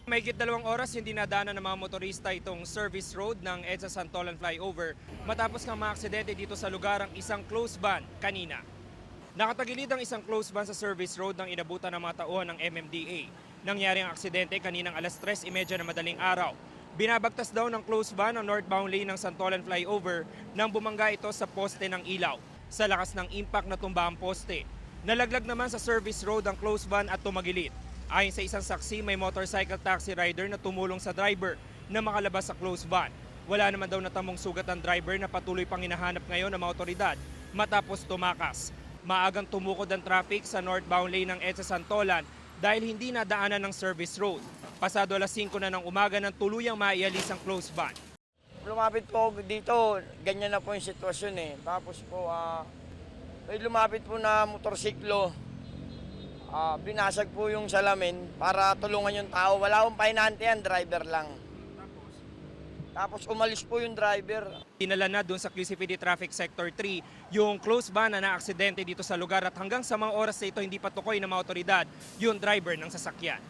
Mahigit 2 oras hindi nadaanan ng mga motorista itong service road ng EDSA Santolan Flyover matapos ng mga aksidente dito sa lugar ang isang close van kanina. Nakatagilid ang isang close van sa service road nang inabutan ng mga tauhan ng MMDA. Nangyari ang aksidente kaninang alas 3:30 na madaling araw. Binabagtas daw ng close van ang northbound lane ng Santolan Flyover nang bumangga ito sa poste ng ilaw. Sa lakas ng impact na tumba ang poste. Nalaglag naman sa service road ang close van at tumagilid. Ayon sa isang saksi, may motorcycle taxi rider na tumulong sa driver na makalabas sa close van. Wala naman daw natamong sugat ang driver na patuloy pang hinahanap ngayon ng mga otoridad matapos tumakas. Maagang tumukod ang traffic sa northbound lane ng EDSA Santolan dahil hindi nadaanan ng service road. Pasado alas 5 na ng umaga nang tuluyang maialis ang close van. Lumapit po dito, ganyan na po yung sitwasyon eh. Tapos po, may lumapit po na motorsiklo. Binasag po yung salamin para tulungan yung tao. Wala akong pahinante yan, driver lang. Tapos umalis po yung driver. Tinala na doon sa QCPD Traffic Sector 3 yung close van na naaksidente dito sa lugar at hanggang sa mga oras na ito hindi pa tukoy ng mga otoridad yung driver ng sasakyan.